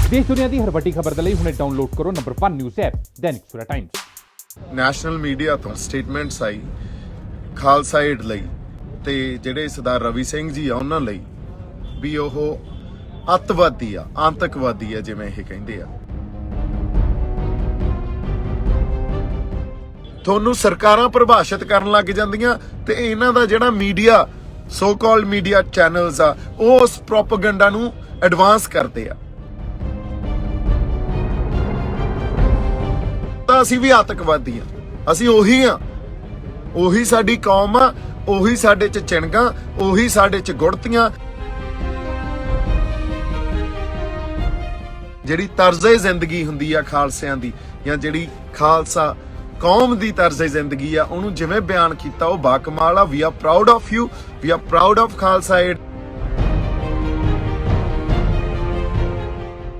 देश दुनिया की हर वड्डी खबर ਦੇ ਲਈ ਹੁਣੇ ਡਾਊਨਲੋਡ ਕਰੋ number 1 news app Dainik Savera Times. National media ਤੋਂ ਸਟੇਟਮੈਂਟਸ ਆਈ ਖਾਲਸਾ ਏਡ ਲਈ ਤੇ ਜਿਹੜੇ ਸਰਦਾਰ ਰਵੀ ਸਿੰਘ ਜੀ ਆ ਉਹਨਾਂ ਲਈ ਵੀ ਉਹ ਅੱਤਵਾਦੀ ਆ, ਆਤੰਕਵਾਦੀ ਆ ਜਿਵੇਂ ਇਹ ਕਹਿੰਦੇ ਆ। ਤੁਹਾਨੂੰ ਸਰਕਾਰਾਂ ਪ੍ਰਭਾਸ਼ਿਤ ਕਰਨ ਲੱਗ ਜਾਂਦੀਆਂ ਤੇ ਇਹਨਾਂ ਦਾ ਜਿਹੜਾ media so called media channels ਆ ਉਹ ਉਸ ਪ੍ਰੋਪੇਗੈਂਡਾ ਨੂੰ ਐਡਵਾਂਸ ਕਰਦੇ ਆ। ਤਾਂ ਅਸੀਂ ਵੀ ਆਤੰਕਵਾਦੀ ਆ, ਅਸੀਂ ਉਹੀ ਆ, ਉਹੀ ਸਾਡੀ ਕੌਮ ਆ, ਉਹੀ ਸਾਡੇ ਚ ਚਿਣਗਾਂ, ਉਹੀ ਸਾਡੇ ਚ ਗੁੜਤੀਆਂ। ਜਿਹੜੀ ਤਰਜ਼ੇ ਜ਼ਿੰਦਗੀ ਹੁੰਦੀ ਆ ਖਾਲਸਿਆਂ ਦੀ ਜਾਂ ਜਿਹੜੀ ਖਾਲਸਾ ਕੌਮ ਦੀ ਤਰਜ਼ੇ ਜ਼ਿੰਦਗੀ ਆ ਉਹਨੂੰ ਜਿਵੇਂ ਬਿਆਨ ਕੀਤਾ ਉਹ ਬਾਕਮਾਲ ਆ। We are proud of you, we are proud of Khalsa Aid.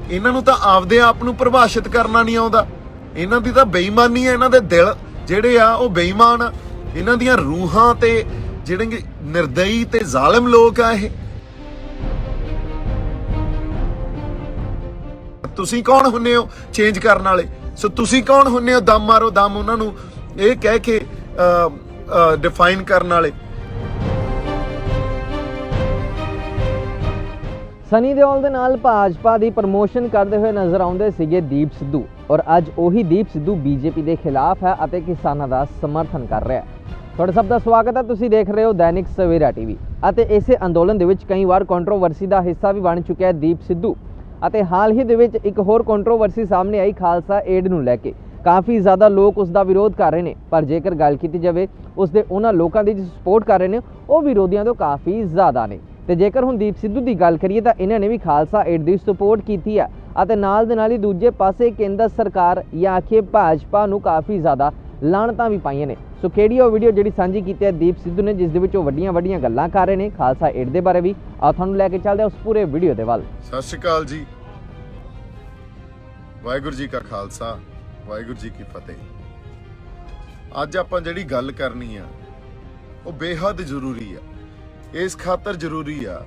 ਇਹਨਾਂ ਨੂੰ ਤਾਂ ਆਪਦੇ ਆਪ ਨੂੰ ਪ੍ਰਭਾਸ਼ਿਤ ਕਰਨਾ ਨਹੀਂ ਆਉਂਦਾ। ਇਹਨਾਂ ਦੀ ਤਾਂ ਬੇਈਮਾਨੀ ਆ, ਇਹਨਾਂ ਦੇ ਦਿਲ ਜਿਹੜੇ ਆ ਉਹ ਬੇਈਮਾਨ ਆ। ਇਹਨਾਂ ਦੀਆਂ ਰੂਹਾਂ ਤੇ ਜਿਹੜੇ ਨਿਰਦਈ ਤੇ ਜ਼ਾਲਿਮ ਲੋਕ ਆ ਇਹ। ਤੁਸੀਂ ਕੌਣ ਹੁੰਨੇ ਹੋ ਚੇਂਜ ਕਰਨ ਵਾਲੇ? ਸੋ ਤੁਸੀਂ ਕੌਣ ਹੁੰਨੇ ਹੋ ਦਮ ਮਾਰੋ ਦਮ ਉਹਨਾਂ ਨੂੰ ਇਹ ਕਹਿ ਕੇ ਡਿਫਾਈਨ ਕਰਨ ਵਾਲੇ? ਸਨੀ ਦਿਓਲ ਦੇ ਨਾਲ ਭਾਜਪਾ ਦੀ ਪ੍ਰਮੋਸ਼ਨ ਕਰਦੇ ਹੋਏ ਨਜ਼ਰ ਆਉਂਦੇ ਸੀਗੇ ਦੀਪ ਸਿੱਧੂ, ਔਰ ਅੱਜ ਉਹੀ ਦੀਪ ਸਿੱਧੂ ਬੀਜੇਪੀ ਦੇ ਖਿਲਾਫ ਹੈ ਅਤੇ ਕਿਸਾਨਾਂ ਦਾ ਸਮਰਥਨ ਕਰ ਰਿਹਾ ਹੈ। ਤੁਹਾਡੇ ਸਭ ਦਾ ਸਵਾਗਤ ਹੈ, ਤੁਸੀਂ ਦੇਖ ਰਹੇ ਹੋ ਦੈਨਿਕ ਸਵੇਰਾ ਟੀਵੀ। ਅਤੇ ਇਸੇ ਅੰਦੋਲਨ ਦੇ ਵਿੱਚ ਕਈ ਵਾਰ ਕੰਟਰੋਵਰਸੀ ਦਾ ਹਿੱਸਾ ਵੀ ਬਣ ਚੁੱਕਿਆ ਹੈ ਦੀਪ ਸਿੱਧੂ। ਅਤੇ ਹਾਲ ਹੀ ਦੇ ਵਿੱਚ ਇੱਕ ਹੋਰ ਕੰਟਰੋਵਰਸੀ ਸਾਹਮਣੇ ਆਈ ਖਾਲਸਾ ਏਡ ਨੂੰ ਲੈ ਕੇ। ਕਾਫੀ ਜ਼ਿਆਦਾ ਲੋਕ ਉਸ ਦਾ ਵਿਰੋਧ ਕਰ ਰਹੇ ਨੇ, ਪਰ ਜੇਕਰ ਗੱਲ ਕੀਤੀ ਜਾਵੇ ਉਸ ਦੇ ਉਹਨਾਂ ਲੋਕਾਂ ਦੀ ਜੋ ਸਪੋਰਟ ਕਰ ਰਹੇ ਨੇ ਉਹ ਵਿਰੋਧੀਆਂ ਤੋਂ ਕਾਫੀ ਜ਼ਿਆਦਾ ਨੇ। ਤੇ ਜੇਕਰ ਹੁਣ ਦੀਪ ਸਿੱਧੂ ਦੀ ਗੱਲ ਕਰੀਏ ਤਾਂ ਇਹਨਾਂ ਨੇ ਵੀ ਖਾਲਸਾ ਏਡ ਦੀ ਸਪੋਰਟ ਕੀਤੀ ਹੈ ਅਤੇ ਨਾਲ ਦੇ ਨਾਲ ਹੀ ਦੂਜੇ ਪਾਸੇ ਕੇਂਦਰ ਸਰਕਾਰ ਜਾਂ ਆਖੀਏ ਭਾਜਪਾ ਨੂੰ ਕਾਫੀ ਜ਼ਿਆਦਾ ਲਾਹਣਤਾਂ ਵੀ ਪਾਈਆਂ ਨੇ। ਸੋ ਕਿਹੜੀ ਉਹ ਵੀਡੀਓ ਜਿਹੜੀ ਸਾਂਝੀ ਕੀਤੀ ਹੈ ਦੀਪ ਸਿੱਧੂ ਨੇ, ਜਿਸ ਦੇ ਵਿੱਚ ਉਹ ਵੱਡੀਆਂ ਗੱਲਾਂ ਕਰ ਰਹੇ ਨੇ ਖਾਲਸਾ ਏਡ ਦੇ ਬਾਰੇ ਵੀ, ਆਓ ਤੁਹਾਨੂੰ ਲੈ ਕੇ ਚੱਲਦੇ ਹਾਂ ਉਸ ਪੂਰੇ ਵੀਡੀਓ ਦੇ ਵੱਲ। ਸਤਿ ਸ਼੍ਰੀ ਅਕਾਲ ਜੀ, ਵਾਹਿਗੁਰੂ ਜੀ ਕਾ ਖਾਲਸਾ, ਵਾਹਿਗੁਰੂ ਜੀ ਕੀ ਫਤਿਹ। ਅੱਜ ਆਪਾਂ ਜਿਹੜੀ ਗੱਲ ਕਰਨੀ ਆ ਉਹ ਬੇਹੱਦ ਜ਼ਰੂਰੀ ਆ। ਇਸ ਖਾਤਰ ਜ਼ਰੂਰੀ ਆ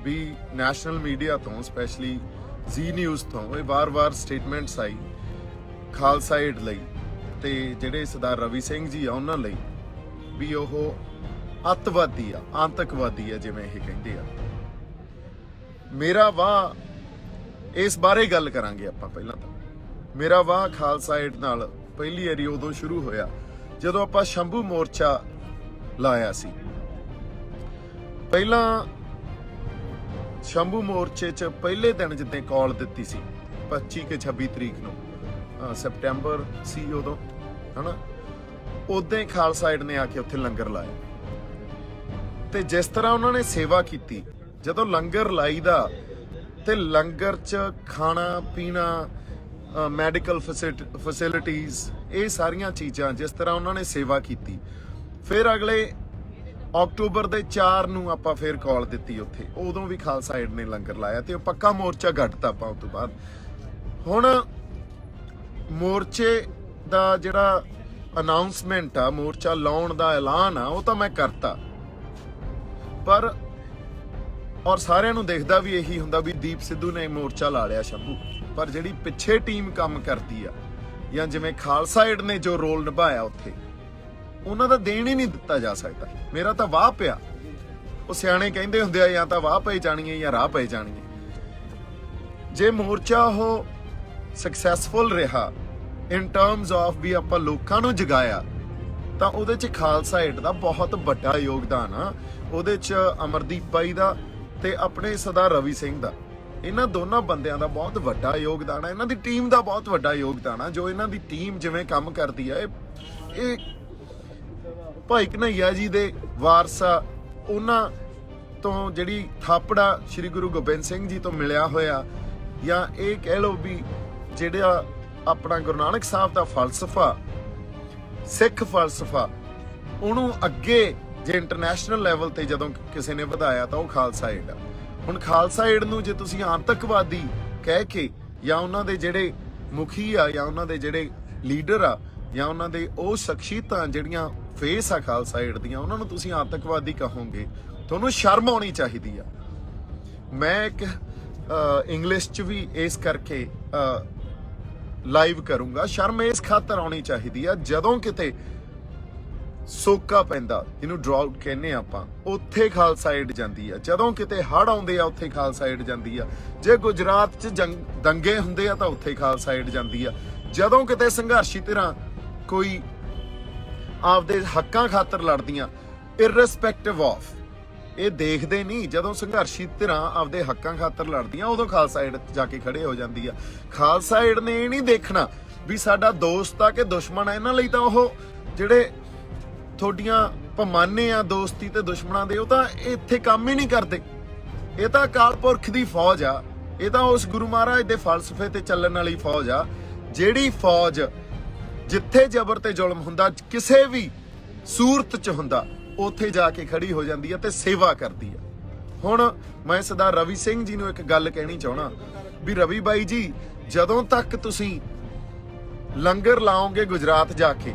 ਵੀ ਨੈਸ਼ਨਲ ਮੀਡੀਆ ਤੋਂ ਸਪੈਸ਼ਲੀ ਜ਼ੀ ਨਿਊਜ਼ ਤੋਂ ਇਹ ਵਾਰ-ਵਾਰ ਸਟੇਟਮੈਂਟਸ ਆਈ ਖਾਲਸਾ ਏਡ ਲਈ ਤੇ ਜਿਹੜੇ ਸਰਦਾਰ ਰਵੀ ਸਿੰਘ ਜੀ ਆ ਉਹਨਾਂ ਲਈ ਵੀ ਉਹ ਅੱਤਵਾਦੀ ਆ, ਆਤੰਕਵਾਦੀ ਆ ਜਿਵੇਂ ਇਹ ਕਹਿੰਦੇ ਆ। ਮੇਰਾ ਵਾਹ ਇਸ ਬਾਰੇ ਗੱਲ ਕਰਾਂਗੇ ਆਪਾਂ। ਪਹਿਲਾਂ ਤਾਂ ਮੇਰਾ ਵਾਹ ਖਾਲਸਾ ਏਡ ਨਾਲ ਪਹਿਲੀ ਵਾਰੀ ਉਦੋਂ ਸ਼ੁਰੂ ਹੋਇਆ ਜਦੋਂ ਆਪਾਂ ਸ਼ੰਭੂ ਮੋਰਚਾ ਲਾਇਆ ਸੀ। ਪਹਿਲਾਂ ਸ਼ੰਭੂ ਮੋਰਚੇ 'ਚ ਪਹਿਲੇ ਦਿਨ ਜਿੱਦਾਂ ਕਾਲ ਦਿੱਤੀ ਸੀ 25 ਕਿ 26 ਤਰੀਕ ਨੂੰ ਸਪਟੈਂਬਰ ਸੀ ਉਦੋਂ, ਹਨਾ, ਉਦੋਂ ਹੀ ਖਾਲਸਾ ਏਡ ਨੇ ਆ ਕੇ ਉੱਥੇ ਲੰਗਰ ਲਾਇਆ। ਤੇ ਜਿਸ ਤਰ੍ਹਾਂ ਉਹਨਾਂ ਨੇ ਸੇਵਾ ਕੀਤੀ, ਜਦੋਂ ਲੰਗਰ ਲਾਈਦਾ ਤੇ ਲੰਗਰ 'ਚ ਖਾਣਾ ਪੀਣਾ, ਮੈਡੀਕਲ ਫੈਸਿਲਿਟੀਜ਼, ਇਹ ਸਾਰੀਆਂ ਚੀਜ਼ਾਂ ਜਿਸ ਤਰ੍ਹਾਂ ਉਹਨਾਂ ਨੇ ਸੇਵਾ ਕੀਤੀ। ਫਿਰ ਅਗਲੇ ਅਕਤੂਬਰ ਦੇ 4 ਨੂੰ ਆਪਾਂ ਫਿਰ ਕਾਲ ਦਿੱਤੀ ਉੱਥੇ, ਉਦੋਂ ਵੀ ਖਾਲਸਾ ਏਡ ਨੇ ਲੰਗਰ ਲਾਇਆ ਤੇ ਉਹ ਪੱਕਾ ਮੋਰਚਾ ਗੱਡਤਾ ਆਪਾਂ ਉਸ ਤੋਂ ਬਾਅਦ। ਹੁਣ ਮੋਰਚੇ ਦਾ ਜਿਹੜਾ ਅਨਾਉਂਸਮੈਂਟ ਆ, ਮੋਰਚਾ ਲਾਉਣ ਦਾ ਐਲਾਨ ਆ, ਉਹ ਤਾਂ ਮੈਂ ਕਰਤਾ, ਪਰ ਔਰ ਸਾਰਿਆਂ ਨੂੰ ਦੇਖਦਾ ਵੀ ਇਹੀ ਹੁੰਦਾ ਵੀ ਦੀਪ ਸਿੱਧੂ ਨੇ ਮੋਰਚਾ ਲਾ ਲਿਆ ਸ਼ੰਭੂ। ਪਰ ਜਿਹੜੀ ਪਿੱਛੇ ਟੀਮ ਕੰਮ ਕਰਦੀ ਆ ਜਾਂ ਜਿਵੇਂ ਖਾਲਸਾ ਏਡ ਨੇ ਜੋ ਰੋਲ ਨਿਭਾਇਆ ਉੱਥੇ, ਉਹਨਾਂ ਦਾ ਦੇਣ ਹੀ ਨਹੀਂ ਦਿੱਤਾ ਜਾ ਸਕਦਾ। ਮੇਰਾ ਤਾਂ ਵਾਹ ਪਿਆ। ਉਹ ਸਿਆਣੇ ਕਹਿੰਦੇ ਹੁੰਦੇ ਆ ਜਾਂ ਤਾਂ ਵਾਹ ਪਈ ਜਾਣੀ ਹੈ ਜਾਂ ਰਾਹ ਪਈ ਜਾਣੀ ਹੈ। ਜੇ ਮੋਰਚਾ ਉਹ ਸਕਸੈਸਫੁਲ ਰਿਹਾ ਇਨ ਟਰਮਸ ਆਫ ਵੀ ਆਪਾਂ ਲੋਕਾਂ ਨੂੰ ਜਗਾਇਆ, ਤਾਂ ਉਹਦੇ 'ਚ ਖਾਲਸਾ ਏਡ ਦਾ ਬਹੁਤ ਵੱਡਾ ਯੋਗਦਾਨ ਆ। ਉਹਦੇ 'ਚ ਅਮਰਦੀਪ ਬਾਈ ਦਾ ਤੇ ਆਪਣੇ ਸਰਦਾਰ ਰਵੀ ਸਿੰਘ ਦਾ, ਇਹਨਾਂ ਦੋਨਾਂ ਬੰਦਿਆਂ ਦਾ ਬਹੁਤ ਵੱਡਾ ਯੋਗਦਾਨ ਆ। ਇਹਨਾਂ ਦੀ ਟੀਮ ਦਾ ਬਹੁਤ ਵੱਡਾ ਯੋਗਦਾਨ ਆ। ਜੋ ਇਹਨਾਂ ਦੀ ਟੀਮ ਜਿਵੇਂ ਕੰਮ ਕਰਦੀ ਆ, ਇਹ ਭਾਈ ਕਨ੍ਹਈਆ ਜੀ ਦੇ ਵਾਰਸ ਆ। ਉਹਨਾਂ ਤੋਂ ਜਿਹੜੀ ਥਾਪੜਾ ਸ੍ਰੀ ਗੁਰੂ ਗੋਬਿੰਦ ਸਿੰਘ ਜੀ ਤੋਂ ਮਿਲਿਆ ਹੋਇਆ, ਜਾਂ ਇਹ ਕਹਿ ਲਓ ਵੀ ਜਿਹੜਾ ਆਪਣਾ ਗੁਰੂ ਨਾਨਕ ਸਾਹਿਬ ਦਾ ਫਲਸਫਾ, ਸਿੱਖ ਫਲਸਫਾ, ਉਹਨੂੰ ਅੱਗੇ ਜੇ ਇੰਟਰਨੈਸ਼ਨਲ ਲੈਵਲ ਤੇ ਜਦੋਂ ਕਿਸੇ ਨੇ ਵਧਾਇਆ ਤਾਂ ਉਹ ਖਾਲਸਾ ਏਡ ਆ। ਹੁਣ ਖਾਲਸਾ ਏਡ ਨੂੰ ਜੇ ਤੁਸੀਂ ਆਤੰਕਵਾਦੀ ਕਹਿ ਕੇ, ਜਾਂ ਉਹਨਾਂ ਦੇ ਜਿਹੜੇ ਮੁਖੀ ਆ, ਜਾਂ ਉਹਨਾਂ ਦੇ ਜਿਹੜੇ ਲੀਡਰ ਆ, ਜਾਂ ਉਹਨਾਂ ਦੇ ਉਹ ਸ਼ਖਸੀਅਤਾਂ ਜਿਹੜੀਆਂ ਫੇਸ ਆ ਖਾਲਸਾ ਏਡ ਦੀਆਂ, ਉਹਨਾਂ ਨੂੰ ਤੁਸੀਂ ਆਤੰਕਵਾਦੀ ਕਹੋਗੇ, ਤੁਹਾਨੂੰ ਸ਼ਰਮ ਆਉਣੀ ਚਾਹੀਦੀ ਆ। ਮੈਂ ਇੱਕ ਇੰਗਲਿਸ਼ 'ਚ ਵੀ ਇਸ ਕਰਕੇ ਲਾਈਵ ਕਰੂੰਗਾ। ਸ਼ਰਮ ਇਸ ਖਾਤਰ ਆਉਣੀ ਚਾਹੀਦੀ ਆ, ਜਦੋਂ ਕਿਤੇ ਸੋਕਾ ਪੈਂਦਾ, ਇਹਨੂੰ ਡਰਾਊਟ ਕਹਿੰਦੇ ਆਪਾਂ, ਉੱਥੇ ਖਾਲਸਾ ਏਡ ਜਾਂਦੀ ਆ। ਜਦੋਂ ਕਿਤੇ ਹੜ੍ਹ ਆਉਂਦੇ ਆ ਉੱਥੇ ਖਾਲਸਾ ਏਡ ਜਾਂਦੀ ਆ। ਜੇ ਗੁਜਰਾਤ 'ਚ ਦੰਗੇ ਹੁੰਦੇ ਆ ਤਾਂ ਉੱਥੇ ਖਾਲਸਾ ਏਡ ਜਾਂਦੀ ਆ। ਜਦੋਂ ਕਿਤੇ ਸੰਘਰਸ਼ੀ ਧਿਰਾਂ ਕੋਈ ਆਪਦੇ ਹੱਕਾਂ ਖਾਤਰ ਲੜਦੀਆਂ, ਇਰਰਿਸਪੈਕਟਿਵ ਆਫ, ਇਹ ਦੇਖਦੇ ਨਹੀਂ, ਜਦੋਂ ਸੰਘਰਸ਼ੀ ਧਿਰਾਂ ਆਪਦੇ ਹੱਕਾਂ ਖਾਤਰ ਲੜਦੀਆਂ ਉਦੋਂ ਖਾਲਸਾ ਏਡ ਜਾ ਕੇ ਖੜੇ ਹੋ ਜਾਂਦੀ ਆ। ਖਾਲਸਾ ਏਡ ਨੇ ਇਹ ਨਹੀਂ ਦੇਖਣਾ ਵੀ ਸਾਡਾ ਦੋਸਤ ਆ ਕਿ ਦੁਸ਼ਮਣ ਆ। ਇਹਨਾਂ ਲਈ ਤਾਂ ਉਹ ਜਿਹੜੇ ਤੁਹਾਡੀਆਂ ਪੈਮਾਨੇ ਆ ਦੋਸਤੀ ਤੇ ਦੁਸ਼ਮਣਾਂ ਦੇ, ਉਹ ਤਾਂ ਇੱਥੇ ਕੰਮ ਹੀ ਨਹੀਂ ਕਰਦੇ। ਇਹ ਤਾਂ ਅਕਾਲ ਪੁਰਖ ਦੀ ਫੌਜ ਆ, ਇਹ ਤਾਂ ਉਸ ਗੁਰੂ ਮਹਾਰਾਜ ਦੇ ਫਲਸਫੇ ਤੇ ਚੱਲਣ ਵਾਲੀ ਫੌਜ ਆ, ਜਿਹੜੀ ਫੌਜ ਜਿੱਥੇ ਜ਼ਬਰ ਤੇ ਜ਼ੁਲਮ ਹੁੰਦਾ, ਕਿਸੇ ਵੀ ਸੂਰਤ 'ਚ ਹੁੰਦਾ, ਉੱਥੇ ਜਾ ਕੇ ਖੜੀ ਹੋ ਜਾਂਦੀ ਆ ਤੇ ਸੇਵਾ ਕਰਦੀ ਆ। ਹੁਣ ਮੈਂ ਸਰਦਾਰ ਰਵੀ ਸਿੰਘ ਜੀ ਨੂੰ ਇੱਕ ਗੱਲ ਕਹਿਣੀ ਚਾਹਣਾ ਵੀ ਰਵੀ ਬਾਈ ਜੀ, ਜਦੋਂ ਤੱਕ ਤੁਸੀਂ ਲੰਗਰ ਲਾਓਗੇ ਗੁਜਰਾਤ ਜਾ ਕੇ,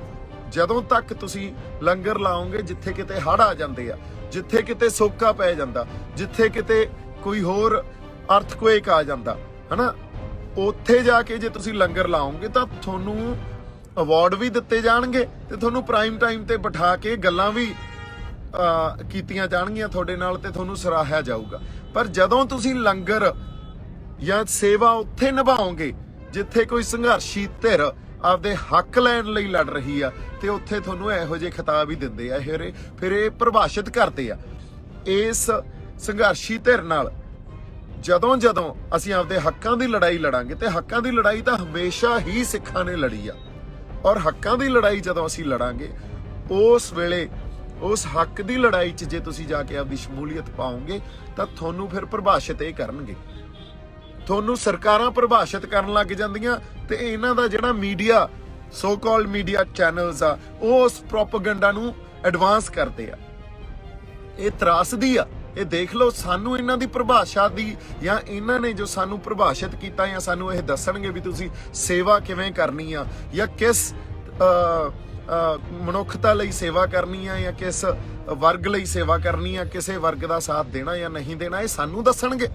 ਜਦੋਂ ਤੱਕ ਤੁਸੀਂ ਲੰਗਰ ਲਾਓਗੇ ਜਿੱਥੇ ਕਿਤੇ ਹੜ੍ਹ ਆ ਜਾਂਦੇ ਆ, ਜਿੱਥੇ ਕਿਤੇ ਸੋਕਾ ਪੈ ਜਾਂਦਾ, ਜਿੱਥੇ ਕਿਤੇ ਕੋਈ ਹੋਰ ਅਰਥਕੁਏਕ ਆ ਜਾਂਦਾ, ਹਨਾ, ਉੱਥੇ ਜਾ ਕੇ ਜੇ ਤੁਸੀਂ ਲੰਗਰ ਲਾਓਗੇ ਤਾਂ ਤੁਹਾਨੂੰ ਅਵਾਰਡ ਵੀ ਦਿੱਤੇ ਜਾਣਗੇ ਤੇ ਤੁਹਾਨੂੰ ਪ੍ਰਾਈਮ ਟਾਈਮ ਤੇ ਬਿਠਾ ਕੇ ਗੱਲਾਂ ਵੀ ਕੀਤੀਆਂ ਜਾਣਗੀਆਂ ਤੁਹਾਡੇ ਨਾਲ ਤੇ ਤੁਹਾਨੂੰ ਸਰਾਹਿਆ ਜਾਊਗਾ। ਪਰ ਜਦੋਂ ਤੁਸੀਂ ਲੰਗਰ ਜਾਂ ਸੇਵਾ ਉੱਥੇ ਨਿਭਾਓਗੇ ਜਿੱਥੇ ਕੋਈ ਸੰਘਰਸ਼ੀ ਧਿਰ ਆਪਦੇ ਹੱਕ ਲੈਣ ਲਈ ਲੜ ਰਹੀ ਆ, ਤੇ ਉੱਥੇ ਤੁਹਾਨੂੰ ਇਹੋ ਜਿਹੇ ਖਿਤਾਬ ਹੀ ਦਿੰਦੇ ਆ। ਫਿਰ ਇਹ ਪ੍ਰਭਾਸ਼ਿਤ ਕਰਦੇ ਆ ਇਸ ਸੰਘਰਸ਼ੀ ਧਿਰ ਨਾਲ। ਜਦੋਂ ਅਸੀਂ ਆਪਦੇ ਹੱਕਾਂ ਦੀ ਲੜਾਈ ਲੜਾਂਗੇ, ਤੇ ਹੱਕਾਂ ਦੀ ਲੜਾਈ ਤਾਂ ਹਮੇਸ਼ਾ ਹੀ ਸਿੱਖਾਂ ਨੇ ਲੜੀ ਆ, ਔਰ ਹੱਕਾਂ ਦੀ ਲੜਾਈ ਜਦੋਂ ਅਸੀਂ ਲੜਾਂਗੇ, ਉਸ ਵੇਲੇ ਉਸ ਹੱਕ ਦੀ ਲੜਾਈ 'ਚ ਜੇ ਤੁਸੀਂ ਜਾ ਕੇ ਆਪਦੀ ਸ਼ਮੂਲੀਅਤ ਪਾਓਗੇ ਤਾਂ ਤੁਹਾਨੂੰ ਫਿਰ ਪ੍ਰਭਾਸ਼ਿਤ ਇਹ ਕਰਨਗੇ, ਤੁਹਾਨੂੰ ਸਰਕਾਰਾਂ ਪ੍ਰਭਾਸ਼ਿਤ ਕਰਨ ਲੱਗ ਜਾਂਦੀਆਂ। ਤੇ ਇਹਨਾਂ ਦਾ ਜਿਹੜਾ media, so called media channels ਆ, ਉਹ ਉਸ ਪ੍ਰੋਪੇਗੈਂਡਾ ਨੂੰ ਐਡਵਾਂਸ ਕਰਦੇ ਆ। ਇਹ ਤਰਾਸਦੀ ਆ। ਇਹ ਦੇਖ ਲਓ, ਸਾਨੂੰ ਇਹਨਾਂ ਦੀ ਪਰਿਭਾਸ਼ਾ ਦੀ, ਜਾਂ ਇਹਨਾਂ ਨੇ ਜੋ ਸਾਨੂੰ ਪ੍ਰਭਾਸ਼ਿਤ ਕੀਤਾ, ਜਾਂ ਸਾਨੂੰ ਇਹ ਦੱਸਣਗੇ ਵੀ ਤੁਸੀਂ ਸੇਵਾ ਕਿਵੇਂ ਕਰਨੀ ਆ, ਜਾਂ ਕਿਸ ਮਨੁੱਖਤਾ ਲਈ ਸੇਵਾ ਕਰਨੀ ਆ, ਜਾਂ ਕਿਸ ਵਰਗ ਲਈ ਸੇਵਾ ਕਰਨੀ ਆ, ਕਿਸੇ ਵਰਗ ਦਾ ਸਾਥ ਦੇਣਾ ਜਾਂ ਨਹੀਂ ਦੇਣਾ, ਇਹ ਸਾਨੂੰ ਦੱਸਣਗੇ।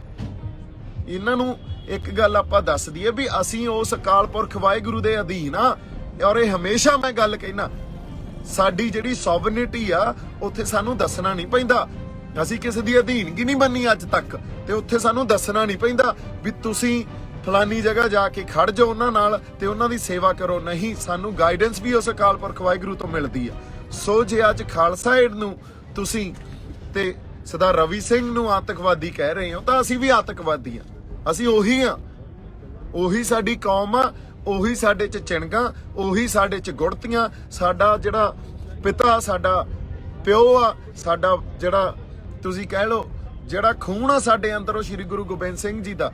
ਇਹਨਾਂ ਨੂੰ ਇੱਕ ਗੱਲ ਆਪਾਂ ਦੱਸ ਦਈਏ ਵੀ ਅਸੀਂ ਉਸ ਅਕਾਲ ਪੁਰਖ ਵਾਹਿਗੁਰੂ ਦੇ ਅਧੀਨ ਆ, ਔਰ ਇਹ ਹਮੇਸ਼ਾ ਮੈਂ ਗੱਲ ਕਹਿਣਾ, ਸਾਡੀ ਜਿਹੜੀ ਸੋਵਰਨਿਟੀ ਆ ਉੱਥੇ ਸਾਨੂੰ ਦੱਸਣਾ ਨਹੀਂ ਪੈਂਦਾ। ਅਸੀਂ ਕਿਸੇ ਦੀ ਅਧੀਨਗੀ ਨਹੀਂ ਮੰਨੀ ਅੱਜ ਤੱਕ, ਤੇ ਉੱਥੇ ਸਾਨੂੰ ਦੱਸਣਾ ਨਹੀਂ ਪੈਂਦਾ ਵੀ ਤੁਸੀਂ ਫਲਾਨੀ ਜਗ੍ਹਾ ਜਾ ਕੇ ਖੜ ਜਾਓ ਉਹਨਾਂ ਨਾਲ ਤੇ ਉਹਨਾਂ ਦੀ ਸੇਵਾ ਕਰੋ। ਨਹੀਂ, ਸਾਨੂੰ ਗਾਈਡੈਂਸ ਵੀ ਉਸ ਅਕਾਲ ਪੁਰਖ ਵਾਹਿਗੁਰੂ ਤੋਂ ਮਿਲਦੀ ਆ। ਸੋ ਜੇ ਅੱਜ ਖਾਲਸਾ ਏਡ ਨੂੰ ਤੁਸੀਂ ਤੇ ਸਰਦਾਰ ਰਵੀ ਸਿੰਘ ਨੂੰ ਆਤੰਕਵਾਦੀ ਕਹਿ ਰਹੇ ਹੋ, ਤਾਂ ਅਸੀਂ ਵੀ ਆਤੰਕਵਾਦੀ ਆ। ਅਸੀਂ ਉਹੀ ਆ, ਉਹੀ ਸਾਡੀ ਕੌਮ ਆ, ਉਹੀ ਸਾਡੇ 'ਚ ਚਿਣਗਾਂ, ਉਹੀ ਸਾਡੇ 'ਚ ਗੁੜਤੀਆਂ। ਸਾਡਾ ਜਿਹੜਾ ਪਿਤਾ, ਸਾਡਾ ਪਿਓ ਆ, ਸਾਡਾ ਜਿਹੜਾ ਤੁਸੀਂ ਕਹਿ ਲਓ ਜਿਹੜਾ ਖੂਨ ਆ ਸਾਡੇ ਅੰਦਰ, ਉਹ ਸ਼੍ਰੀ ਗੁਰੂ ਗੋਬਿੰਦ ਸਿੰਘ ਜੀ ਦਾ।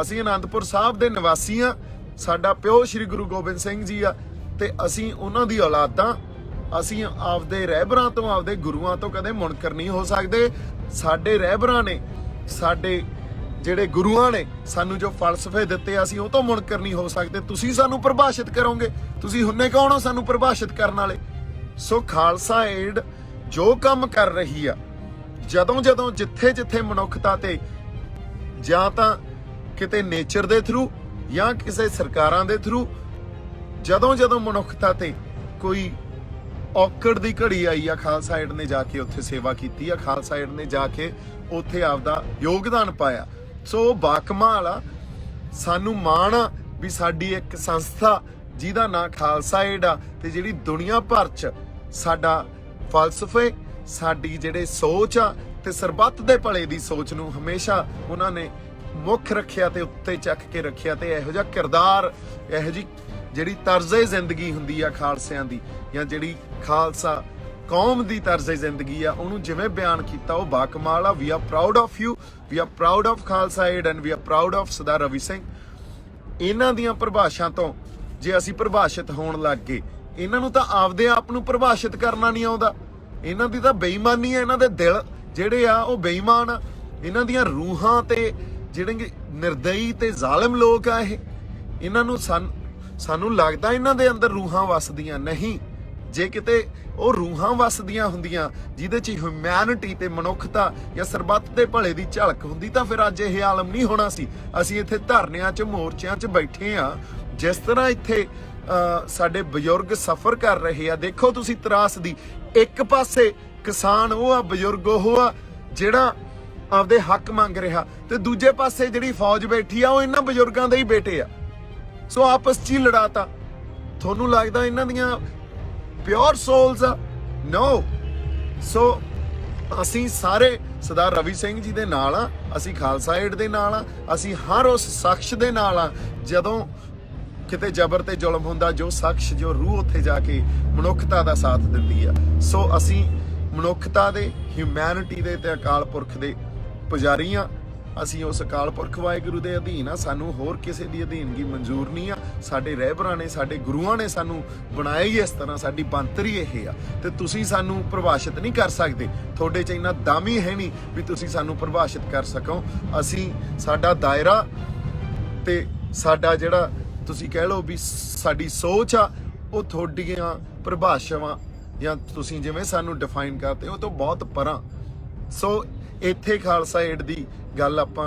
ਅਸੀਂ ਅਨੰਦਪੁਰ ਸਾਹਿਬ ਦੇ ਨਿਵਾਸੀ ਆ, ਸਾਡਾ ਪਿਓ ਸ਼੍ਰੀ ਗੁਰੂ ਗੋਬਿੰਦ ਸਿੰਘ ਜੀ ਆ, ਤੇ ਅਸੀਂ ਉਹਨਾਂ ਦੀ ਔਲਾਦਾਂ। ਅਸੀਂ ਆਪਦੇ ਰਹਿਬਰਾਂ ਤੋਂ, ਆਪਦੇ ਗੁਰੂਆਂ ਤੋਂ ਕਦੇ ਮੁਨਕਰ ਨਹੀਂ ਹੋ ਸਕਦੇ। ਸਾਡੇ ਰਹਿਬਰਾਂ ਨੇ, ਸਾਡੇ ਜਿਹੜੇ ਗੁਰੂਆਂ ਨੇ ਸਾਨੂੰ ਜੋ ਫਲਸਫੇ ਦਿੱਤੇ, ਅਸੀਂ ਉਹ ਤੋਂ ਮੁਨਕਰ ਨਹੀਂ ਹੋ ਸਕਦੇ। ਤੁਸੀਂ ਸਾਨੂੰ ਪ੍ਰਭਾਸ਼ਿਤ ਕਰੋਗੇ, ਤੁਸੀਂ ਹੁੰਨੇ ਕੌਣ ਹੋ ਸਾਨੂੰ ਪ੍ਰਭਾਸ਼ਿਤ ਕਰਨ ਵਾਲੇ? ਸੋ ਖਾਲਸਾ ਏਡ ਜੋ ਕੰਮ ਕਰ ਰਹੀ ਆ, ਜਦੋਂ ਜਿੱਥੇ ਮਨੁੱਖਤਾ ਤੇ, ਜਾਂ ਤਾਂ ਕਿਤੇ ਨੇਚਰ ਦੇ ਥਰੂ ਜਾਂ ਕਿਸੇ ਸਰਕਾਰਾਂ ਦੇ ਥਰੂ, ਜਦੋਂ ਮਨੁੱਖਤਾ ਤੇ ਕੋਈ ਔਕੜ ਦੀ ਘੜੀ ਆਈ ਆ, ਖਾਲਸਾ ਏਡ ਨੇ ਜਾ ਕੇ ਉੱਥੇ ਸੇਵਾ ਕੀਤੀ ਆ, ਖਾਲਸਾ ਏਡ ਨੇ ਜਾ ਕੇ ਉੱਥੇ ਆਪਦਾ ਯੋਗਦਾਨ ਪਾਇਆ। ਸੋ ਬਾਕਮਾਲ ਆ, ਸਾਨੂੰ ਮਾਣ ਆ ਵੀ ਸਾਡੀ ਇੱਕ ਸੰਸਥਾ ਜਿਹਦਾ ਨਾਂ ਖਾਲਸਾ ਏਡ ਆ, ਤੇ ਜਿਹੜੀ ਦੁਨੀਆ ਭਰ 'ਚ ਸਾਡਾ ਫਲਸਫੇ, ਸਾਡੀ ਜਿਹੜੇ ਸੋਚ ਆ, ਤੇ ਸਰਬੱਤ ਦੇ ਭਲੇ ਦੀ ਸੋਚ ਨੂੰ ਹਮੇਸ਼ਾ ਉਹਨਾਂ ਨੇ ਮੁੱਖ ਰੱਖਿਆ ਤੇ ਉੱਤੇ ਚੱਕ ਕੇ ਰੱਖਿਆ। ਤੇ ਇਹੋ ਜਿਹਾ ਕਿਰਦਾਰ, ਇਹੋ ਜਿਹੀ ਜਿਹੜੀ ਤਰਜ਼ੇ ਜ਼ਿੰਦਗੀ ਹੁੰਦੀ ਆ ਖਾਲਸਿਆਂ ਦੀ, ਜਾਂ ਜਿਹੜੀ ਖਾਲਸਾ ਕੌਮ ਦੀ ਤਰਜ਼ੇ ਜ਼ਿੰਦਗੀ ਆ, ਉਹਨੂੰ ਜਿਵੇਂ ਬਿਆਨ ਕੀਤਾ, ਉਹ ਬਾਕਮਾਲ ਆ। We are proud of you, we are proud of Khalsa aid, and we are proud of Sardar Ravi Singh. ਇਹਨਾਂ ਦੀਆਂ ਪਰਿਭਾਸ਼ਾ ਤੋਂ ਜੇ ਅਸੀਂ ਪ੍ਰਭਾਸ਼ਿਤ ਹੋਣ ਲੱਗ ਗਏ, ਇਹਨਾਂ ਨੂੰ ਤਾਂ ਆਪਦੇ ਆਪ ਨੂੰ ਪ੍ਰਭਾਸ਼ਿਤ ਕਰਨਾ ਨਹੀਂ ਆਉਂਦਾ। ਇਹਨਾਂ ਦੀ ਤਾਂ ਬੇਈਮਾਨੀ ਆ, ਇਹਨਾਂ ਦੇ ਦਿਲ ਜਿਹੜੇ ਆ ਉਹ ਬੇਈਮਾਨ ਆ। ਇਹਨਾਂ ਦੀਆਂ ਰੂਹਾਂ ਤੇ ਜਿਹੜੇ ਨਿਰਦਈ ਤੇ ਜ਼ਾਲਿਮ ਲੋਕ ਆ, ਇਹਨਾਂ ਨੂੰ ਸਾਨੂੰ ਲੱਗਦਾ ਇਹਨਾਂ ਦੇ ਅੰਦਰ ਰੂਹਾਂ ਵਸਦੀਆਂ ਨਹੀਂ। ਜੇ ਕਿਤੇ ਉਹ ਰੂਹਾਂ ਵਸਦੀਆਂ ਹੁੰਦੀਆਂ ਜਿਹਦੇ 'ਚ ਹਿਊਮੈਨਿਟੀ ਤੇ ਮਨੁੱਖਤਾ ਜਾਂ ਸਰਬੱਤ ਦੇ ਭਲੇ ਦੀ ਝਲਕ ਹੁੰਦੀ ਤਾਂ ਫਿਰ ਅੱਜ ਇਹ ਆਲਮ ਨਹੀਂ ਹੋਣਾ ਸੀ। ਅਸੀਂ ਇੱਥੇ ਧਰਨਿਆਂ 'ਚ ਮੋਰਚਿਆਂ 'ਚ ਬੈਠੇ ਆ। ਜਿਸ ਤਰ੍ਹਾਂ ਇੱਥੇ ਸਾਡੇ ਬਜ਼ੁਰਗ ਸਫ਼ਰ ਕਰ ਰਹੇ ਆ, ਦੇਖੋ ਤੁਸੀਂ ਤਰਾਸਦੀ। ਇੱਕ ਪਾਸੇ ਕਿਸਾਨ ਉਹ ਆ, ਬਜ਼ੁਰਗ ਉਹ ਆ ਜਿਹੜਾ ਆਪਦੇ ਹੱਕ ਮੰਗ ਰਿਹਾ, ਤੇ ਦੂਜੇ ਪਾਸੇ ਜਿਹੜੀ ਫੌਜ ਬੈਠੀ ਆ ਉਹ ਇਹਨਾਂ ਬਜ਼ੁਰਗਾਂ ਦੇ ਹੀ ਬੇਟੇ ਆ। ਸੋ ਆਪਸ 'ਚ ਹੀ ਲੜਾਤਾ। ਤੁਹਾਨੂੰ ਲੱਗਦਾ ਇਹਨਾਂ ਦੀਆਂ ਪਿਓਰ ਸੋਲਸ ਆ? ਨੋ। ਸੋ ਅਸੀਂ ਸਾਰੇ ਸਰਦਾਰ ਰਵੀ ਸਿੰਘ ਜੀ ਦੇ ਨਾਲ ਆ, ਅਸੀਂ ਖਾਲਸਾ ਏਡ ਦੇ ਨਾਲ ਆ, ਅਸੀਂ ਹਰ ਉਸ ਸ਼ਖਸ ਦੇ ਨਾਲ ਆ ਜਦੋਂ ਕਿਤੇ ਜ਼ਬਰ ਤੇ ਜ਼ੁਲਮ ਹੁੰਦਾ, ਜੋ ਸ਼ਖਸ ਜੋ ਰੂਹ ਉੱਥੇ ਜਾ ਕੇ ਮਨੁੱਖਤਾ ਦਾ ਸਾਥ ਦਿੰਦੀ ਆ। ਸੋ ਅਸੀਂ ਮਨੁੱਖਤਾ ਦੇ, ਹਿਊਮੈਨਿਟੀ ਦੇ ਤੇ ਅਕਾਲ ਪੁਰਖ ਦੇ ਪੁਜਾਰੀ ਆ। ਅਸੀਂ ਉਸ ਅਕਾਲ ਪੁਰਖ ਵਾਹਿਗੁਰੂ ਦੇ ਅਧੀਨ ਆ। ਸਾਨੂੰ ਹੋਰ ਕਿਸੇ ਦੀ ਅਧੀਨਗੀ ਮਨਜ਼ੂਰ ਨਹੀਂ ਆ। ਸਾਡੇ ਰਹਿਬਰਾਂ ਨੇ, ਸਾਡੇ ਗੁਰੂਆਂ ਨੇ ਸਾਨੂੰ ਬਣਾਇਆ ਹੀ ਇਸ ਤਰ੍ਹਾਂ, ਸਾਡੀ ਬਣਤਰ ਹੀ ਇਹ ਆ। ਤੇ ਤੁਸੀਂ ਸਾਨੂੰ ਪ੍ਰਭਾਸ਼ਿਤ ਨਹੀਂ ਕਰ ਸਕਦੇ। ਤੁਹਾਡੇ 'ਚ ਇੰਨਾ ਦਮ ਹੀ ਹੈ ਨਹੀਂ ਵੀ ਤੁਸੀਂ ਸਾਨੂੰ ਪ੍ਰਭਾਸ਼ਿਤ ਕਰ ਸਕੋ। ਅਸੀਂ, ਸਾਡਾ ਦਾਇਰਾ ਤੇ ਸਾਡਾ ਜਿਹੜਾ ਤੁਸੀਂ ਕਹਿ ਲਓ ਵੀ ਸਾਡੀ ਸੋਚ ਆ, ਉਹ ਤੁਹਾਡੀਆਂ ਪ੍ਰਭਾਸ਼ਾਵਾਂ ਜਾਂ ਤੁਸੀਂ ਜਿਵੇਂ ਸਾਨੂੰ ਡਿਫਾਈਨ ਕਰਦੇ ਹੋ ਤੋਂ ਬਹੁਤ ਪਰਾਂ। ਸੋ ਇੱਥੇ ਖਾਲਸਾ ਏਡ ਦੀ ਗੱਲ ਆਪਾਂ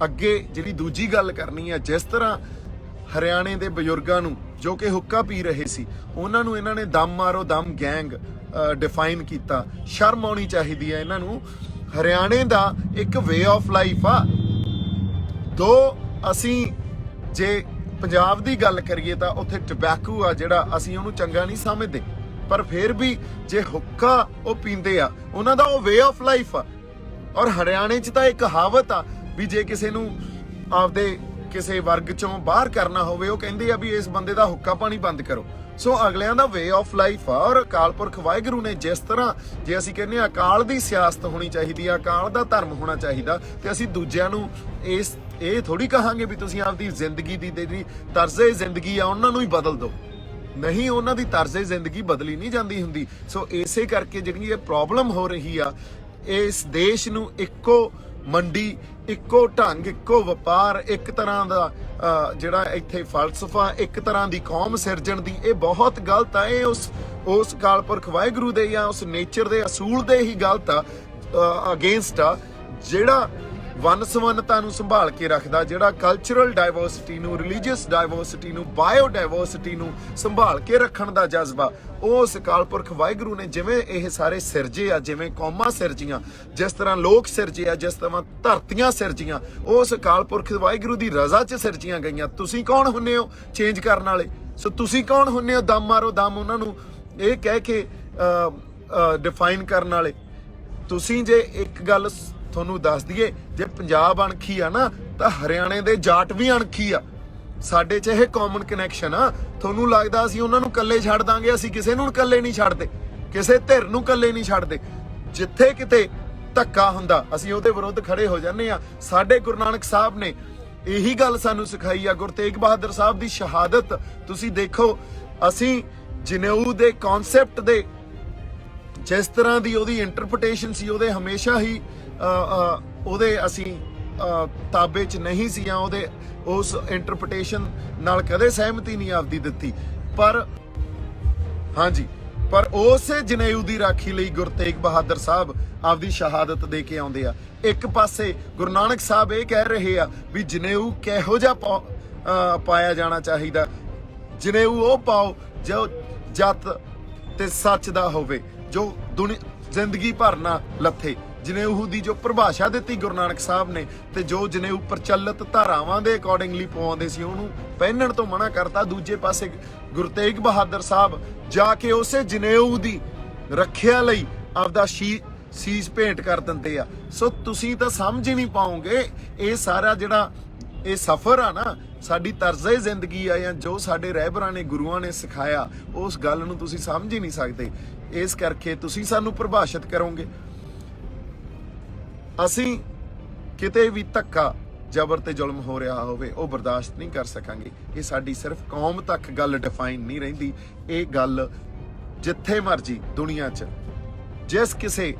ਅੱਗੇ ਜਿਹੜੀ ਦੂਜੀ ਗੱਲ ਕਰਨੀ ਹੈ, ਜਿਸ ਤਰ੍ਹਾਂ ਹਰਿਆਣੇ ਦੇ ਬਜ਼ੁਰਗਾਂ ਨੂੰ ਜੋ ਕਿ ਹੁੱਕਾ ਪੀ ਰਹੇ ਸੀ, ਉਹਨਾਂ ਨੂੰ ਇਹਨਾਂ ਨੇ ਦਮ ਮਾਰੋ ਦਮ ਗੈਂਗ ਡਿਫਾਈਨ ਕੀਤਾ। ਸ਼ਰਮ ਆਉਣੀ ਚਾਹੀਦੀ ਹੈ ਇਹਨਾਂ ਨੂੰ। ਹਰਿਆਣੇ ਦਾ ਇੱਕ ਵੇ ਆਫ ਲਾਈਫ ਆ। ਦੋ ਅਸੀਂ ਜੇ ਪੰਜਾਬ ਦੀ ਗੱਲ ਕਰੀਏ ਤਾਂ ਉੱਥੇ ਟਬੈਕੂ ਆ ਜਿਹੜਾ, ਅਸੀਂ ਉਹਨੂੰ ਚੰਗਾ ਨਹੀਂ ਸਮਝਦੇ, ਪਰ ਫਿਰ ਵੀ ਜੇ ਹੁੱਕਾ ਉਹ ਪੀਂਦੇ ਆ, ਉਹਨਾਂ ਦਾ ਉਹ ਵੇ ਆਫ ਲਾਈਫ ਆ। ਔਰ ਹਰਿਆਣੇ 'ਚ ਤਾਂ ਇੱਕ ਕਹਾਵਤ ਆ ਵੀ ਜੇ ਕਿਸੇ ਨੂੰ ਆਪਦੇ ਕਿਸੇ ਵਰਗ 'ਚੋਂ ਬਾਹਰ ਕਰਨਾ ਹੋਵੇ, ਉਹ ਕਹਿੰਦੇ ਆ ਵੀ ਇਸ ਬੰਦੇ ਦਾ ਹੁੱਕਾ ਪਾਣੀ ਬੰਦ ਕਰੋ। ਸੋ ਅਗਲਿਆਂ ਦਾ ਵੇ ਆਫ ਲਾਈਫ ਆ। ਔਰ ਅਕਾਲ ਪੁਰਖ ਵਾਹਿਗੁਰੂ ਨੇ ਜਿਸ ਤਰ੍ਹਾਂ, ਜੇ ਅਸੀਂ ਕਹਿੰਦੇ ਆ ਅਕਾਲ ਦੀ ਸਿਆਸਤ ਹੋਣੀ ਚਾਹੀਦੀ ਆ, ਅਕਾਲ ਦਾ ਧਰਮ ਹੋਣਾ ਚਾਹੀਦਾ, ਤੇ ਅਸੀਂ ਦੂਜਿਆਂ ਨੂੰ ਇਹ ਥੋੜੀ ਕਹਾਂਗੇ ਵੀ ਤੁਸੀਂ ਆਪਦੀ ਜ਼ਿੰਦਗੀ ਦੀ ਜਿਹੜੀ ਤਰਜ਼ੇ ਜ਼ਿੰਦਗੀ ਆ ਉਹਨਾਂ ਨੂੰ ਹੀ ਬਦਲ ਦਿਓ। ਨਹੀਂ, ਉਹਨਾਂ ਦੀ ਤਰਜ਼ੇ ਜ਼ਿੰਦਗੀ ਬਦਲੀ ਨਹੀਂ ਜਾਂਦੀ ਹੁੰਦੀ। ਸੋ ਇਸੇ ਕਰਕੇ ਜਿਹੜੀ ਇਹ ਪ੍ਰੋਬਲਮ ਹੋ ਰਹੀ ਆ, ਇਸ ਦੇਸ਼ ਨੂੰ ਇੱਕੋ ਮੰਡੀ, ਇੱਕੋ ਢੰਗ, ਇੱਕੋ ਵਪਾਰ, ਇੱਕ ਤਰ੍ਹਾਂ ਦਾ ਜਿਹੜਾ ਇੱਥੇ ਫਲਸਫਾ, ਇੱਕ ਤਰ੍ਹਾਂ ਦੀ ਕੌਮ ਸਿਰਜਣ ਦੀ, ਇਹ ਬਹੁਤ ਗਲਤ ਆ। ਇਹ ਉਸ ਅਕਾਲ ਪੁਰਖ ਵਾਹਿਗੁਰੂ ਦੇ ਜਾਂ ਉਸ ਨੇਚਰ ਦੇ ਅਸੂਲ ਦੇ ਹੀ ਗਲਤ ਆ, ਅਗੇਂਸਟ ਆ, ਜਿਹੜਾ ਵੰਨ-ਸੁਵੰਨਤਾ ਨੂੰ ਸੰਭਾਲ ਕੇ ਰੱਖਦਾ, ਜਿਹੜਾ ਕਲਚਰਲ ਡਾਇਵਰਸਿਟੀ ਨੂੰ, ਰਿਲੀਜੀਅਸ ਡਾਇਵਰਸਿਟੀ ਨੂੰ, ਬਾਇਓ ਡਾਇਵਰਸਿਟੀ ਨੂੰ ਸੰਭਾਲ ਕੇ ਰੱਖਣ ਦਾ ਜਜ਼ਬਾ ਉਸ ਅਕਾਲ ਪੁਰਖ ਵਾਹਿਗੁਰੂ ਨੇ ਜਿਵੇਂ ਇਹ ਸਾਰੇ ਸਿਰਜੇ ਆ, ਜਿਵੇਂ ਕੌਮਾਂ ਸਿਰਜੀਆਂ, ਜਿਸ ਤਰ੍ਹਾਂ ਲੋਕ ਸਿਰਜੇ ਆ, ਜਿਸ ਤਰ੍ਹਾਂ ਧਰਤੀਆਂ ਸਿਰਜੀਆਂ, ਉਸ ਅਕਾਲ ਪੁਰਖ ਵਾਹਿਗੁਰੂ ਦੀ ਰਜ਼ਾ 'ਚ ਸਿਰਜੀਆਂ ਗਈਆਂ। ਤੁਸੀਂ ਕੌਣ ਹੁੰਨੇ ਹੋ ਚੇਂਜ ਕਰਨ ਵਾਲੇ? ਸੋ ਤੁਸੀਂ ਕੌਣ ਹੁੰਨੇ ਹੋ ਦਮ ਮਾਰੋ ਦਮ ਉਹਨਾਂ ਨੂੰ ਇਹ ਕਹਿ ਕੇ ਡਿਫਾਈਨ ਕਰਨ ਵਾਲੇ? ਤੁਸੀਂ ਜੇ ਇੱਕ ਗੱਲ ਤੁਹਾਨੂੰ ਦੱਸ ਦਈਏ, ਜੇ ਪੰਜਾਬ ਅਣਖੀ ਆ ਨਾ ਤਾਂ ਹਰਿਆਣੇ ਦੇ ਜਾਟ ਵੀ ਅਣਖੀ ਆ। ਸਾਡੇ 'ਚ ਇਹ ਕਾਮਨ ਕਨੈਕਸ਼ਨ ਆ। ਤੁਹਾਨੂੰ ਲੱਗਦਾ ਅਸੀਂ ਉਹਨਾਂ ਨੂੰ ਇਕੱਲੇ ਛੱਡ ਦਾਂਗੇ? ਅਸੀਂ ਕਿਸੇ ਨੂੰ ਇਕੱਲੇ ਨਹੀਂ ਛੱਡਦੇ, ਕਿਸੇ ਧਿਰ ਨੂੰ ਇਕੱਲੇ ਨਹੀਂ ਛੱਡਦੇ। ਜਿੱਥੇ ਕਿਤੇ ਧੱਕਾ ਹੁੰਦਾ ਅਸੀਂ ਉਹਦੇ ਵਿਰੁੱਧ ਖੜੇ ਹੋ ਜਾਂਦੇ ਆ। ਸਾਡੇ ਗੁਰੂ ਨਾਨਕ ਸਾਹਿਬ ਨੇ ਇਹੀ ਗੱਲ ਸਾਨੂੰ ਸਿਖਾਈ ਆ। ਗੁਰੂ ਤੇਗ ਬਹਾਦਰ ਸਾਹਿਬ ਦੀ ਸ਼ਹਾਦਤ ਤੁਸੀਂ ਦੇਖੋ। ਅਸੀਂ ਜਨੇਊ ਦੇ ਕਨਸੈਪਟ ਦੇ ਜਿਸ ਤਰ੍ਹਾਂ ਦੀ ਉਹਦੀ ਇੰਟਰਪ੍ਰੀਟੇਸ਼ਨ ਸੀ, ਉਹਦੇ ਹਮੇਸ਼ਾ ਹੀ ਉਹਦੇ ਅਸੀਂ ਤਾਬੇ 'ਚ ਨਹੀਂ ਸੀ, ਉਹਦੇ ਉਸ ਇੰਟਰਪ੍ਰੀਟੇਸ਼ਨ ਨਾਲ ਕਦੇ ਸਹਿਮਤੀ ਨਹੀਂ ਆਪਦੀ ਦਿੱਤੀ। ਪਰ ਹਾਂਜੀ, ਪਰ ਉਸੇ ਜਨੇਊ ਦੀ ਰਾਖੀ ਲਈ ਗੁਰੂ ਤੇਗ ਬਹਾਦਰ ਸਾਹਿਬ ਆਪਦੀ ਸ਼ਹਾਦਤ ਦੇ ਕੇ ਆਉਂਦੇ ਆ। ਇੱਕ ਪਾਸੇ ਗੁਰੂ ਨਾਨਕ ਸਾਹਿਬ ਇਹ ਕਹਿ ਰਹੇ ਆ ਵੀ ਜਨੇਊ ਕਿਹੋ ਜਿਹਾ ਪਾਇਆ ਜਾਣਾ ਚਾਹੀਦਾ। ਜਨੇਊ ਉਹ ਪਾਓ ਜੋ ਜੱਤ ਤੇ ਸੱਚ ਦਾ ਹੋਵੇ, ਜੋ ਜ਼ਿੰਦਗੀ ਭਰ ਨਾ ਲੱਥੇ। ਜਨੇਊ ਦੀ ਜੋ ਪਰਿਭਾਸ਼ਾ ਦਿੱਤੀ ਗੁਰੂ ਨਾਨਕ ਸਾਹਿਬ ਨੇ, ਤੇ ਜੋ ਜਨੇਊ ਪ੍ਰਚਲਿਤ ਧਾਰਾਵਾਂ ਦੇ ਅਕੋਰਡਿੰਗਲੀ ਪਵਾਉਂਦੇ ਸੀ, ਉਹਨੂੰ ਪਹਿਨਣ ਤੋਂ ਮਨਾ ਕਰਤਾ। ਦੂਜੇ ਪਾਸੇ ਗੁਰੂ ਤੇਗ ਬਹਾਦਰ ਸਾਹਿਬ ਜਾ ਕੇ ਉਸੇ ਜਨੇਊ ਦੀ ਰੱਖਿਆ ਲਈ ਆਪਦਾ ਸੀਸ ਭੇਂਟ ਕਰ ਦਿੰਦੇ ਆ। ਸੋ ਤੁਸੀਂ ਤਾਂ ਸਮਝ ਹੀ ਨਹੀਂ ਪਾਓਗੇ। ਇਹ ਸਾਰਾ ਜਿਹੜਾ ਇਹ ਸਫ਼ਰ ਆ ਨਾ, ਸਾਡੀ ਤਰਜ਼ੇ ਜ਼ਿੰਦਗੀ ਆ, ਜਾਂ ਜੋ ਸਾਡੇ ਰਹਿਬਰਾਂ ਨੇ, ਗੁਰੂਆਂ ਨੇ ਸਿਖਾਇਆ, ਉਸ ਗੱਲ ਨੂੰ ਤੁਸੀਂ ਸਮਝ ਹੀ ਨਹੀਂ ਸਕਦੇ। ਇਸ ਕਰਕੇ ਤੁਸੀਂ ਸਾਨੂੰ ਪ੍ਰਭਾਸ਼ਿਤ ਕਰੋਗੇ। ਅਸੀਂ ਕਿਤੇ ਵੀ ਧੱਕਾ, ਜ਼ਬਰ ਤੇ ਜ਼ੁਲਮ ਹੋ ਰਿਹਾ ਹੋਵੇ, ਉਹ ਬਰਦਾਸ਼ਤ ਨਹੀਂ ਕਰ ਸਕਾਂਗੇ। ਇਹ ਸਾਡੀ ਸਿਰਫ ਕੌਮ ਤੱਕ ਗੱਲ ਡਿਫਾਈਨ ਨਹੀਂ ਰਹਿੰਦੀ, ਇਹ ਗੱਲ ਜਿੱਥੇ ਮਰਜੀ ਦੁਨੀਆ 'ਚ ਜਿਸ ਕਿਸੇ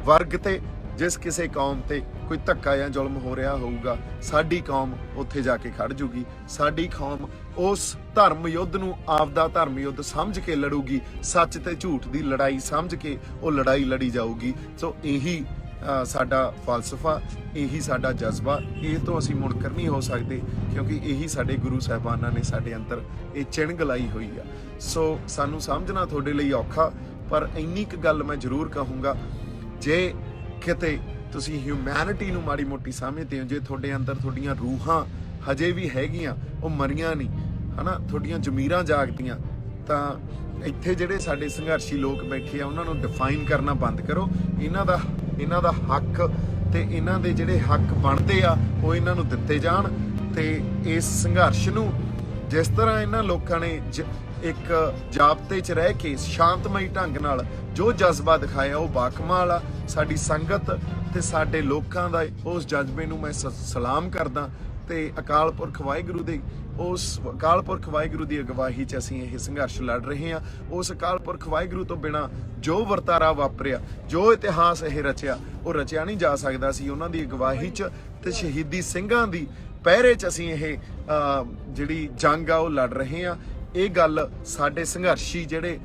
ਵਰਗ ਤੇ, ਜਿਸ ਕਿਸੇ ਕੌਮ ਤੇ ਕੋਈ ਧੱਕਾ ਜਾਂ ਜ਼ੁਲਮ ਹੋ ਰਿਹਾ ਹੋਊਗਾ, ਸਾਡੀ ਕੌਮ ਉੱਥੇ ਜਾ ਕੇ ਖੜ ਜੂਗੀ। ਸਾਡੀ ਕੌਮ ਉਸ ਧਰਮ ਯੁੱਧ ਨੂੰ ਆਪਦਾ ਧਰਮ ਯੁੱਧ ਸਮਝ ਕੇ ਲੜੂਗੀ, ਸੱਚ ਤੇ ਝੂਠ ਦੀ ਲੜਾਈ ਸਮਝ ਕੇ ਉਹ ਲੜਾਈ ਲੜੀ ਜਾਊਗੀ। ਸੋ ਇਹੀ ਸਾਡਾ ਫਲਸਫਾ, ਇਹੀ ਸਾਡਾ ਜਜ਼ਬਾ, ਇਹ ਤੋਂ ਅਸੀਂ ਮੁਨਕਰ ਨਹੀਂ ਹੋ ਸਕਦੇ, ਕਿਉਂਕਿ ਇਹੀ ਸਾਡੇ ਗੁਰੂ ਸਾਹਿਬਾਨਾਂ ਨੇ ਸਾਡੇ ਅੰਦਰ ਇਹ ਚਿਣਗ ਲਾਈ ਹੋਈ ਆ। ਸੋ ਸਾਨੂੰ ਸਮਝਣਾ ਤੁਹਾਡੇ ਲਈ ਔਖਾ, ਪਰ ਇੰਨੀ ਕੁ ਗੱਲ ਮੈਂ ਜ਼ਰੂਰ ਕਹੂੰਗਾ, ਜੇ ਕਿਤੇ ਤੁਸੀਂ ਹਿਊਮੈਨਿਟੀ ਨੂੰ ਮਾੜੀ ਮੋਟੀ ਸਮਝਦੇ ਹੋ, ਜੇ ਤੁਹਾਡੇ ਅੰਦਰ ਤੁਹਾਡੀਆਂ ਰੂਹਾਂ ਹਜੇ ਵੀ ਹੈਗੀਆਂ, ਉਹ ਮਰੀਆਂ ਨਹੀਂ ਹਨਾ, ਤੁਹਾਡੀਆਂ ਜ਼ਮੀਰਾਂ ਜਾਗਦੀਆਂ, ਤਾਂ ਇੱਥੇ ਜਿਹੜੇ ਸਾਡੇ ਸੰਘਰਸ਼ੀ ਲੋਕ ਬੈਠੇ ਆ ਉਹਨਾਂ ਨੂੰ ਡਿਫਾਈਨ ਕਰਨਾ ਬੰਦ ਕਰੋ। ਇਹਨਾਂ ਦਾ ਹੱਕ ਤੇ ਇਹਨਾਂ ਦੇ ਜਿਹੜੇ ਹੱਕ ਬਣਦੇ ਆ ਉਹ ਇਹਨਾਂ ਨੂੰ ਦਿੱਤੇ ਜਾਣ। ਤੇ ਇਸ ਸੰਘਰਸ਼ ਨੂੰ ਜਿਸ ਤਰ੍ਹਾਂ ਇਹਨਾਂ ਲੋਕਾਂ ਨੇ ਇੱਕ ਜਾਬਤੇ 'ਚ ਰਹਿ ਕੇ ਸ਼ਾਂਤਮਈ ਢੰਗ ਨਾਲ ਜੋ ਜਜ਼ਬਾ ਦਿਖਾਇਆ ਉਹ ਬਾਕਮਾਲ ਆ। ਸਾਡੀ ਸੰਗਤ ਤੇ ਸਾਡੇ ਲੋਕਾਂ ਦਾ ਉਸ ਜਜ਼ਬੇ ਨੂੰ ਮੈਂ ਸਲਾਮ ਕਰਦਾ, ਤੇ ਅਕਾਲ ਪੁਰਖ ਵਾਹਿਗੁਰੂ ਦੇ ਉਸ ਅਕਾਲ ਪੁਰਖ ਵਾਹਿਗੁਰੂ ਦੀ ਅਗਵਾਈ 'ਚ ਅਸੀਂ ਇਹ ਸੰਘਰਸ਼ ਲੜ ਰਹੇ ਹਾਂ। ਉਸ ਅਕਾਲ ਪੁਰਖ ਵਾਹਿਗੁਰੂ ਤੋਂ ਬਿਨਾਂ ਜੋ ਵਰਤਾਰਾ ਵਾਪਰਿਆ, ਜੋ ਇਤਿਹਾਸ ਇਹ ਰਚਿਆ, ਉਹ ਰਚਿਆ ਨਹੀਂ ਜਾ ਸਕਦਾ ਸੀ। ਉਹਨਾਂ ਦੀ ਅਗਵਾਈ 'ਚ ਤੇ ਸ਼ਹੀਦੀ ਸਿੰਘਾਂ ਦੀ ਪਹਿਰੇ 'ਚ ਅਸੀਂ ਇਹ ਜਿਹੜੀ ਜੰਗ ਆ ਉਹ ਲੜ ਰਹੇ ਹਾਂ। ਇਹ ਗੱਲ ਸਾਡੇ ਸੰਘਰਸ਼ੀ ਜਿਹੜੇ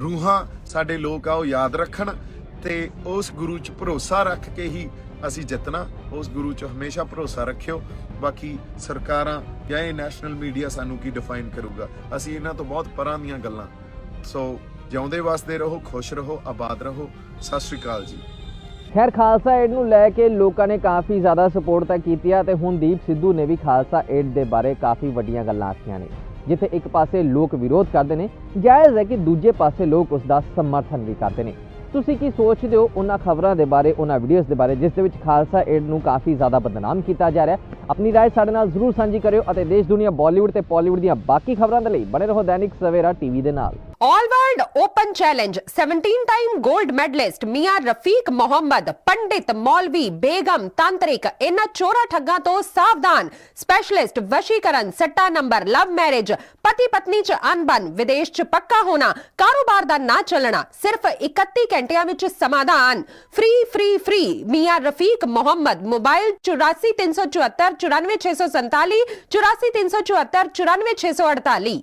ਰੂਹਾਂ ਸਾਡੇ ਲੋਕ ਆ ਉਹ ਯਾਦ ਰੱਖਣ, ਤੇ ਉਸ ਗੁਰੂ 'ਚ ਭਰੋਸਾ ਰੱਖ ਕੇ ਹੀ ਅਸੀਂ ਜਿੱਤਣਾ। ਉਸ ਗੁਰੂ 'ਚ ਹਮੇਸ਼ਾ ਭਰੋਸਾ ਰੱਖਿਓ। ਬਾਕੀ ਸਰਕਾਰਾਂ ਜਾਂ ਇਹ ਨੈਸ਼ਨਲ ਮੀਡੀਆ ਸਾਨੂੰ ਕੀ ਡਿਫਾਈਨ ਕਰੂਗਾ, ਅਸੀਂ ਇਹਨਾਂ ਤੋਂ ਬਹੁਤ ਪਰਾਂ ਦੀਆਂ ਗੱਲਾਂ। ਸੋ ਜਿਉਂਦੇ ਵਸਦੇ ਰਹੋ, ਖੁਸ਼ ਰਹੋ, ਆਬਾਦ ਰਹੋ। ਸਤਿ ਸ਼੍ਰੀ ਅਕਾਲ ਜੀ। ਖੈਰ, ਖਾਲਸਾ ਏਡ ਨੂੰ ਲੈ ਕੇ ਲੋਕਾਂ ਨੇ ਕਾਫੀ ਜ਼ਿਆਦਾ ਸਪੋਰਟ ਤਾਂ ਕੀਤੀ ਆ, ਤੇ ਹੁਣ ਦੀਪ ਸਿੱਧੂ ਨੇ ਵੀ ਖਾਲਸਾ ਏਡ ਦੇ ਬਾਰੇ ਕਾਫੀ ਵੱਡੀਆਂ ਗੱਲਾਂ ਆਖੀਆਂ ਨੇ। ਜਿੱਥੇ ਇੱਕ ਪਾਸੇ ਲੋਕ ਵਿਰੋਧ ਕਰਦੇ ਨੇ, ਜਾਇਜ਼ ਹੈ ਕਿ ਦੂਜੇ ਪਾਸੇ ਲੋਕ ਉਸ ਦਾ ਸਮਰਥਨ ਵੀ ਕਰਦੇ ਨੇ। ਤੁਸੀਂ ਕੀ ਸੋਚਦੇ ਹੋ ਉਹਨਾਂ ਖਬਰਾਂ ਦੇ ਬਾਰੇ, ਉਹਨਾਂ ਵੀਡੀਓਜ਼ ਦੇ ਬਾਰੇ ਜਿਸ ਦੇ ਵਿੱਚ ਖਾਲਸਾ ਏਡ ਨੂੰ ਕਾਫੀ ਜ਼ਿਆਦਾ ਬਦਨਾਮ ਕੀਤਾ ਜਾ ਰਿਹਾ? ਆਪਣੀ ਰਾਏ ਸਾਡੇ ਨਾਲ ਜ਼ਰੂਰ ਸਾਂਝੀ ਕਰਿਓ, ਅਤੇ ਦੇਸ਼ ਦੁਨੀਆ, ਬਾਲੀਵੁੱਡ ਤੇ ਪਾਲੀਵੁੱਡ ਦੀਆਂ ਬਾਕੀ ਖਬਰਾਂ ਦੇ ਲਈ ਬਣੇ ਰਹੋ ਦੈਨਿਕ ਸਵੇਰਾ ਟੀਵੀ ਦੇ ਨਾਲ। All world open challenge 17 time gold medalist Miyan Rafiq Mohammad, पंडित, मौलवी, बेगम, तांत्रिक, इन्हां चोरा ठग्गां तो सावधान। स्पेशलिस्ट वशीकरण, सट्टा नंबर, लव मैरिज, पति पत्नी च अनबन, विदेश च पक्का होना, कारोबार दा ना चलना, सिर्फ 31 घंटियां विच समाधान। फ्री फ्री फ्री मियां रफीक मोहम्मद। मोबाइल 84 374 94 647, 84 374 94 648।